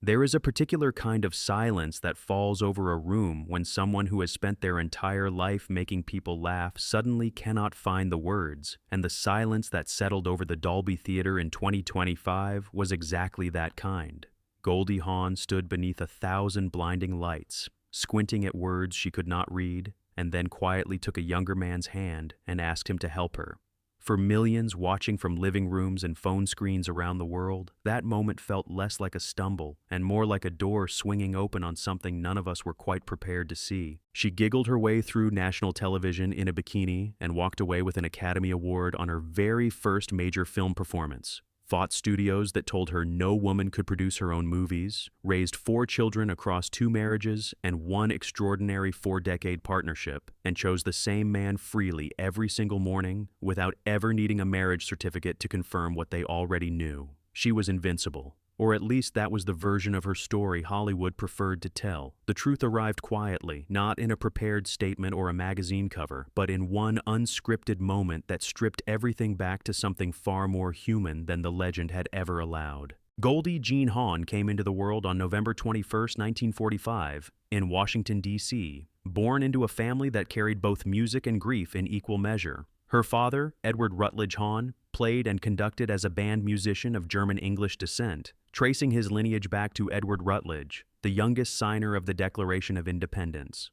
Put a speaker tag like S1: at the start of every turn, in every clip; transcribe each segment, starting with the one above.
S1: There is a particular kind of silence that falls over a room when someone who has spent their entire life making people laugh suddenly cannot find the words, and the silence that settled over the Dolby Theater in 2025 was exactly that kind. Goldie Hawn stood beneath 1,000 blinding lights, squinting at words she could not read, and then quietly took a younger man's hand and asked him to help her. For millions watching from living rooms and phone screens around the world, that moment felt less like a stumble and more like a door swinging open on something none of us were quite prepared to see. She giggled her way through national television in a bikini and walked away with an Academy Award on her very first major film performance. Fought studios that told her no woman could produce her own movies, raised 4 children across 2 marriages and 1 extraordinary 4-decade partnership, and chose the same man freely every single morning without ever needing a marriage certificate to confirm what they already knew. She was invincible. Or at least that was the version of her story Hollywood preferred to tell. The truth arrived quietly, not in a prepared statement or a magazine cover, but in one unscripted moment that stripped everything back to something far more human than the legend had ever allowed. Goldie Jean Hawn came into the world on November 21, 1945, in Washington, D.C., born into a family that carried both music and grief in equal measure. Her father, Edward Rutledge Hawn, played and conducted as a band musician of German-English descent, tracing his lineage back to Edward Rutledge, the youngest signer of the Declaration of Independence.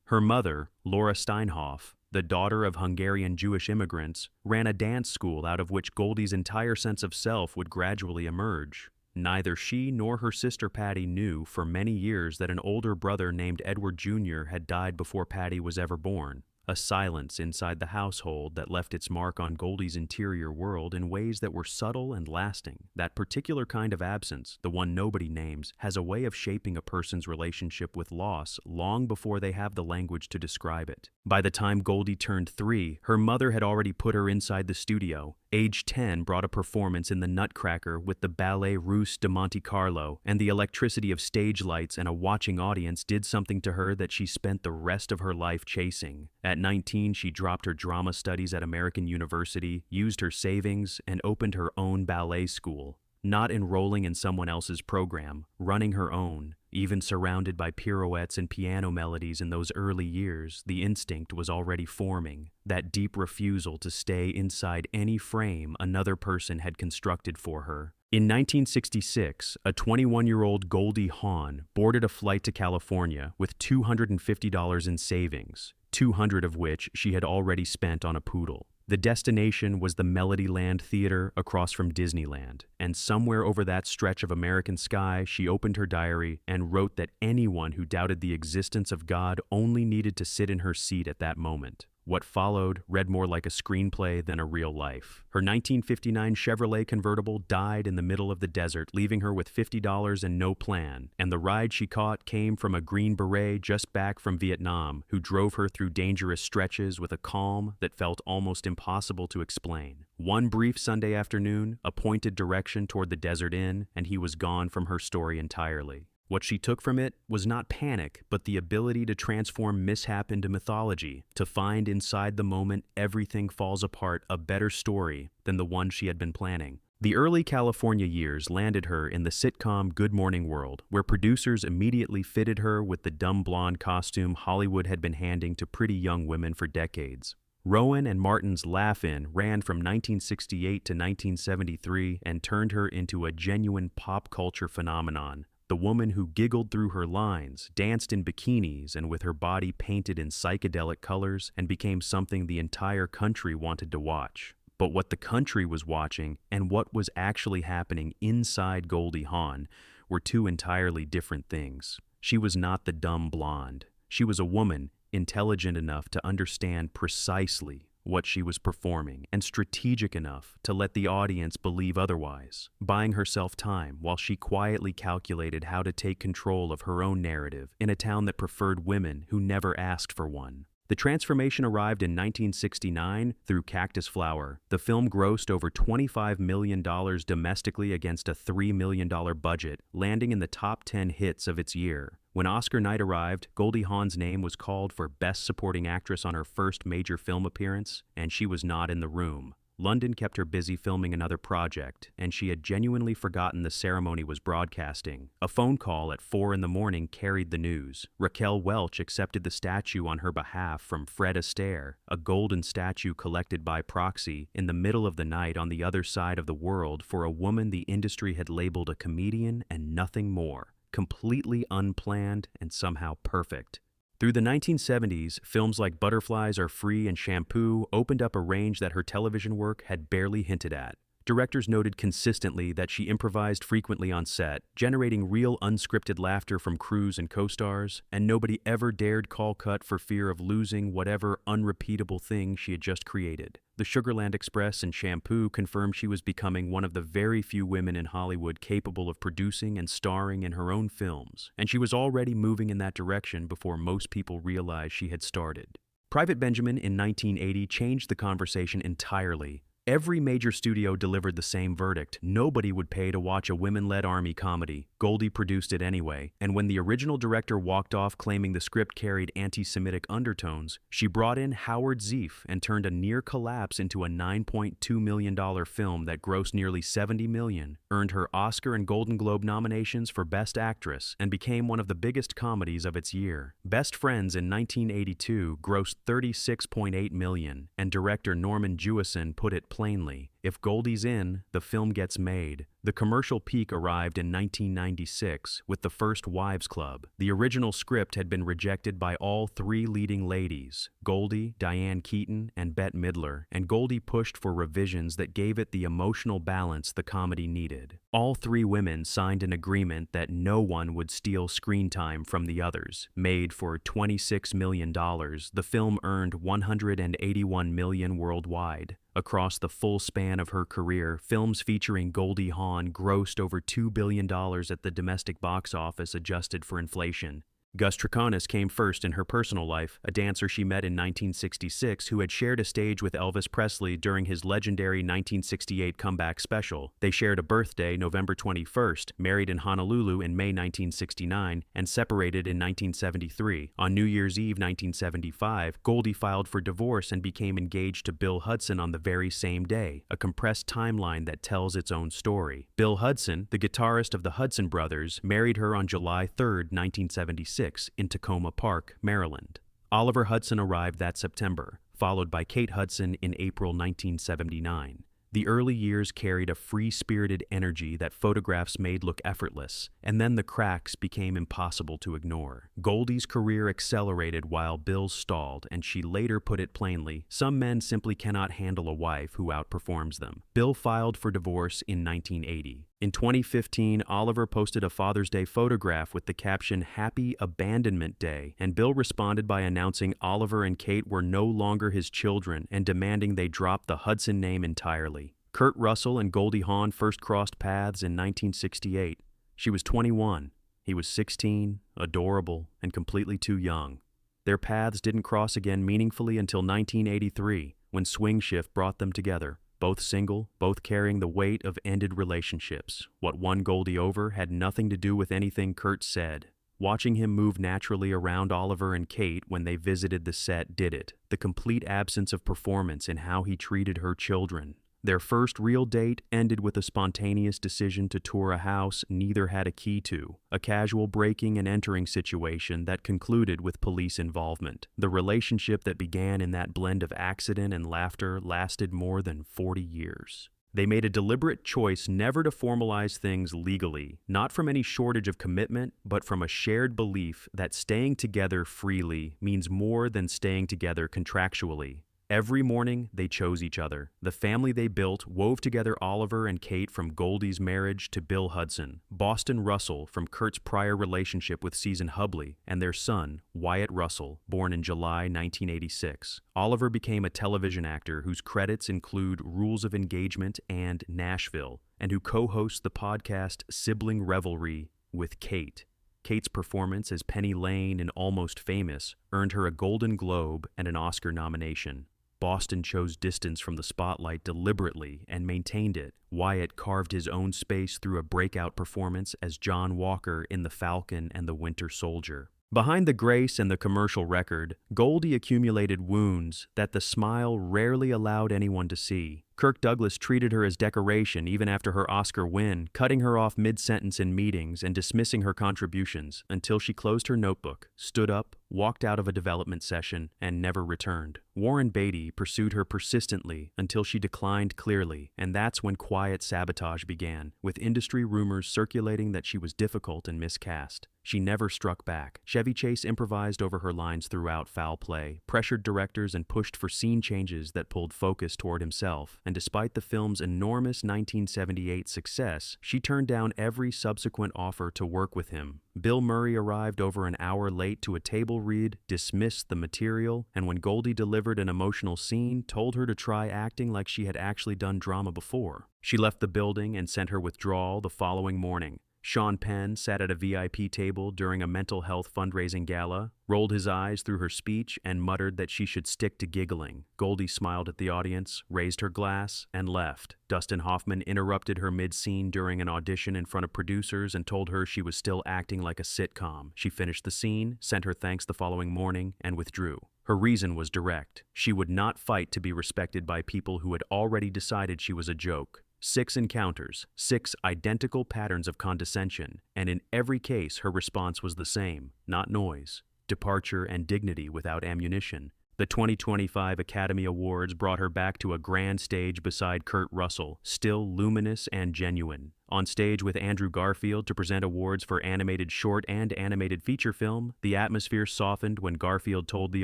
S1: Her mother, Laura Steinhoff, the daughter of Hungarian Jewish immigrants, ran a dance school out of which Goldie's entire sense of self would gradually emerge. Neither she nor her sister Patty knew for many years that an older brother named Edward Jr. had died before Patty was ever born. A silence inside the household that left its mark on Goldie's interior world in ways that were subtle and lasting. That particular kind of absence, the one nobody names, has a way of shaping a person's relationship with loss long before they have the language to describe it. By the time Goldie turned 3, her mother had already put her inside the studio. Age 10 brought a performance in the Nutcracker with the Ballet Russe de Monte Carlo, and the electricity of stage lights and a watching audience did something to her that she spent the rest of her life chasing. At 19, she dropped her drama studies at American University, used her savings, and opened her own ballet school. Not enrolling in someone else's program, running her own. Even surrounded by pirouettes and piano melodies in those early years, the instinct was already forming, that deep refusal to stay inside any frame another person had constructed for her. In 1966, a 21-year-old Goldie Hawn boarded a flight to California with $250 in savings, $200 of which she had already spent on a poodle. The destination was the Melodyland Theater across from Disneyland, and somewhere over that stretch of American sky, she opened her diary and wrote that anyone who doubted the existence of God only needed to sit in her seat at that moment. What followed read more like a screenplay than a real life. Her 1959 Chevrolet convertible died in the middle of the desert, leaving her with $50 and no plan, and the ride she caught came from a Green Beret just back from Vietnam, who drove her through dangerous stretches with a calm that felt almost impossible to explain. One brief Sunday afternoon, a pointed direction toward the Desert Inn, and he was gone from her story entirely. What she took from it was not panic, but the ability to transform mishap into mythology, to find inside the moment everything falls apart a better story than the one she had been planning. The early California years landed her in the sitcom Good Morning World, where producers immediately fitted her with the dumb blonde costume Hollywood had been handing to pretty young women for decades. Rowan and Martin's Laugh-In ran from 1968 to 1973 and turned her into a genuine pop culture phenomenon. The woman who giggled through her lines, danced in bikinis and with her body painted in psychedelic colors, and became something the entire country wanted to watch. But what the country was watching and what was actually happening inside Goldie Hawn were 2 entirely different things. She was not the dumb blonde. She was a woman intelligent enough to understand precisely what she was performing, and strategic enough to let the audience believe otherwise, buying herself time while she quietly calculated how to take control of her own narrative in a town that preferred women who never asked for one. The transformation arrived in 1969 through Cactus Flower. The film grossed over $25 million domestically against a $3 million budget, landing in the top 10 hits of its year. When Oscar night arrived, Goldie Hawn's name was called for Best Supporting Actress on her first major film appearance, and she was not in the room. London kept her busy filming another project, and she had genuinely forgotten the ceremony was broadcasting. A phone call at 4 in the morning carried the news. Raquel Welch accepted the statue on her behalf from Fred Astaire, a golden statue collected by proxy in the middle of the night on the other side of the world for a woman the industry had labeled a comedian and nothing more. Completely unplanned and somehow perfect. Through the 1970s, films like Butterflies Are Free and Shampoo opened up a range that her television work had barely hinted at. Directors noted consistently that she improvised frequently on set, generating real unscripted laughter from crews and co-stars, and nobody ever dared call cut for fear of losing whatever unrepeatable thing she had just created. The Sugarland Express and Shampoo confirmed she was becoming one of the very few women in Hollywood capable of producing and starring in her own films, and she was already moving in that direction before most people realized she had started. Private Benjamin in 1980 changed the conversation entirely. Every major studio delivered the same verdict. Nobody would pay to watch a women-led army comedy. Goldie produced it anyway, and when the original director walked off claiming the script carried anti-Semitic undertones, she brought in Howard Zieff and turned a near collapse into a $9.2 million film that grossed nearly $70 million, earned her Oscar and Golden Globe nominations for Best Actress, and became one of the biggest comedies of its year. Best Friends in 1982 grossed $36.8 million, and director Norman Jewison put it plainly, if Goldie's in, the film gets made. The commercial peak arrived in 1996 with The First Wives Club. The original script had been rejected by all three leading ladies, Goldie, Diane Keaton, and Bette Midler, and Goldie pushed for revisions that gave it the emotional balance the comedy needed. All three women signed an agreement that no one would steal screen time from the others. Made for $26 million, the film earned $181 million worldwide. Across the full span of her career, films featuring Goldie Hawn grossed over $2 billion at the domestic box office adjusted for inflation. Gus Triconis came first in her personal life, a dancer she met in 1966 who had shared a stage with Elvis Presley during his legendary 1968 comeback special. They shared a birthday, November 21st, married in Honolulu in May 1969, and separated in 1973. On New Year's Eve 1975, Goldie filed for divorce and became engaged to Bill Hudson on the very same day, a compressed timeline that tells its own story. Bill Hudson, the guitarist of the Hudson Brothers, married her on July 3, 1976. In Tacoma Park, Maryland. Oliver Hudson arrived that September, followed by Kate Hudson in April 1979. The early years carried a free-spirited energy that photographs made look effortless, and then the cracks became impossible to ignore. Goldie's career accelerated while Bill's stalled, and she later put it plainly, some men simply cannot handle a wife who outperforms them. Bill filed for divorce in 1980. In 2015, Oliver posted a Father's Day photograph with the caption, "Happy Abandonment Day," and Bill responded by announcing Oliver and Kate were no longer his children and demanding they drop the Hudson name entirely. Kurt Russell and Goldie Hawn first crossed paths in 1968. She was 21. He was 16, adorable, and completely too young. Their paths didn't cross again meaningfully until 1983, when Swing Shift brought them together. Both single, both carrying the weight of ended relationships. What won Goldie over had nothing to do with anything Kurt said. Watching him move naturally around Oliver and Kate when they visited the set did it. The complete absence of performance in how he treated her children. Their first real date ended with a spontaneous decision to tour a house neither had a key to, a casual breaking and entering situation that concluded with police involvement. The relationship that began in that blend of accident and laughter lasted more than 40 years. They made a deliberate choice never to formalize things legally, not from any shortage of commitment, but from a shared belief that staying together freely means more than staying together contractually. Every morning, they chose each other. The family they built wove together Oliver and Kate from Goldie's marriage to Bill Hudson, Boston Russell from Kurt's prior relationship with Susan Hubley, and their son, Wyatt Russell, born in July 1986. Oliver became a television actor whose credits include Rules of Engagement and Nashville, and who co-hosts the podcast Sibling Revelry with Kate. Kate's performance as Penny Lane in Almost Famous earned her a Golden Globe and an Oscar nomination. Boston chose distance from the spotlight deliberately and maintained it. Wyatt carved his own space through a breakout performance as John Walker in The Falcon and the Winter Soldier. Behind the grace and the commercial record, Goldie accumulated wounds that the smile rarely allowed anyone to see. Kirk Douglas treated her as decoration even after her Oscar win, cutting her off mid-sentence in meetings and dismissing her contributions until she closed her notebook, stood up, walked out of a development session, and never returned. Warren Beatty pursued her persistently until she declined clearly, and that's when quiet sabotage began, with industry rumors circulating that she was difficult and miscast. She never struck back. Chevy Chase improvised over her lines throughout Foul Play, pressured directors and pushed for scene changes that pulled focus toward himself, and despite the film's enormous 1978 success, she turned down every subsequent offer to work with him. Bill Murray arrived over an hour late to a table read, dismissed the material, and when Goldie delivered an emotional scene, told her to try acting like she had actually done drama before. She left the building and sent her withdrawal the following morning. Sean Penn sat at a VIP table during a mental health fundraising gala, rolled his eyes through her speech, and muttered that she should stick to giggling. Goldie smiled at the audience, raised her glass, and left. Dustin Hoffman interrupted her mid-scene during an audition in front of producers and told her she was still acting like a sitcom. She finished the scene, sent her thanks the following morning, and withdrew. Her reason was direct. She would not fight to be respected by people who had already decided she was a joke. 6 encounters, 6 identical patterns of condescension, and in every case her response was the same: not noise, departure, and dignity without ammunition. The 2025 Academy Awards brought her back to a grand stage beside Kurt Russell, still luminous and genuine. On stage with Andrew Garfield to present awards for animated short and animated feature film, the atmosphere softened when Garfield told the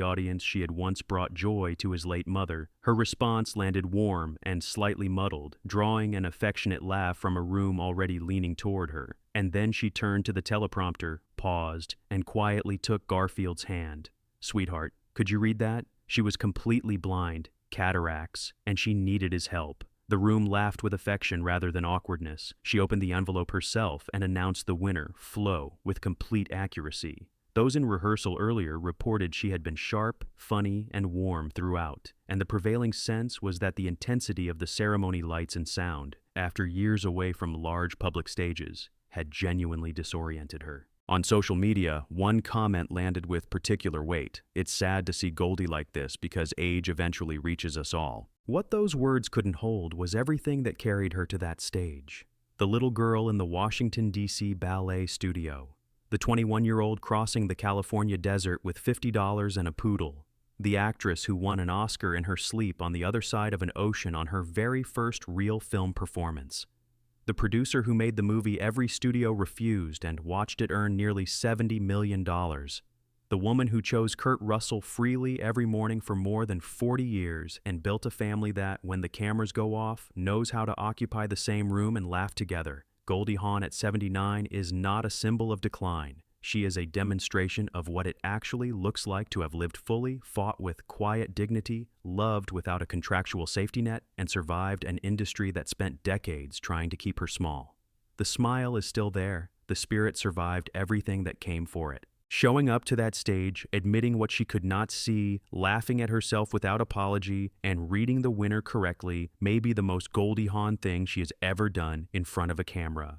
S1: audience she had once brought joy to his late mother. Her response landed warm and slightly muddled, drawing an affectionate laugh from a room already leaning toward her. And then she turned to the teleprompter, paused, and quietly took Garfield's hand. "Sweetheart, could you read that?" She was completely blind, cataracts, and she needed his help. The room laughed with affection rather than awkwardness. She opened the envelope herself and announced the winner, Flo, with complete accuracy. Those in rehearsal earlier reported she had been sharp, funny, and warm throughout, and the prevailing sense was that the intensity of the ceremony lights and sound, after years away from large public stages, had genuinely disoriented her. On social media, one comment landed with particular weight: "It's sad to see Goldie like this because age eventually reaches us all." What those words couldn't hold was everything that carried her to that stage. The little girl in the Washington, D.C. ballet studio. The 21-year-old crossing the California desert with $50 and a poodle. The actress who won an Oscar in her sleep on the other side of an ocean on her very first real film performance. The producer who made the movie every studio refused and watched it earn nearly $70 million. The woman who chose Kurt Russell freely every morning for more than 40 years and built a family that, when the cameras go off, knows how to occupy the same room and laugh together. Goldie Hawn at 79 is not a symbol of decline. She is a demonstration of what it actually looks like to have lived fully, fought with quiet dignity, loved without a contractual safety net, and survived an industry that spent decades trying to keep her small. The smile is still there. The spirit survived everything that came for it. Showing up to that stage, admitting what she could not see, laughing at herself without apology, and reading the winner correctly may be the most Goldie Hawn thing she has ever done in front of a camera.